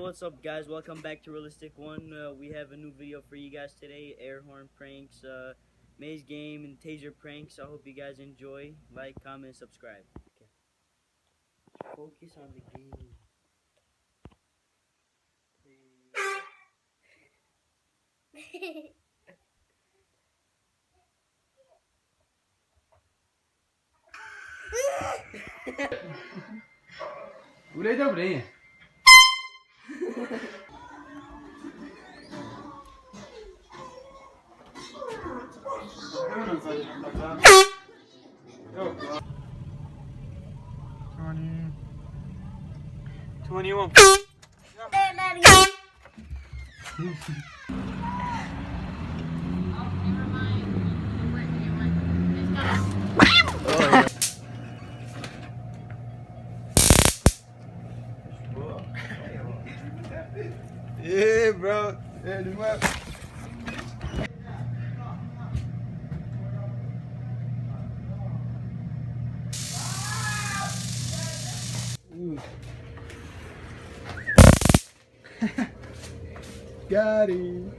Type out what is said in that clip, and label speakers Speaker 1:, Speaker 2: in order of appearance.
Speaker 1: What's up, guys? Welcome back to Realistic One. We have a new video for you guys today. Air horn pranks, maze game, and taser pranks. I hope you guys enjoy. Like, comment, subscribe. Okay. Focus on the game.
Speaker 2: Udah jauh deh. Yeah, bro. Yeah, the map. Got it.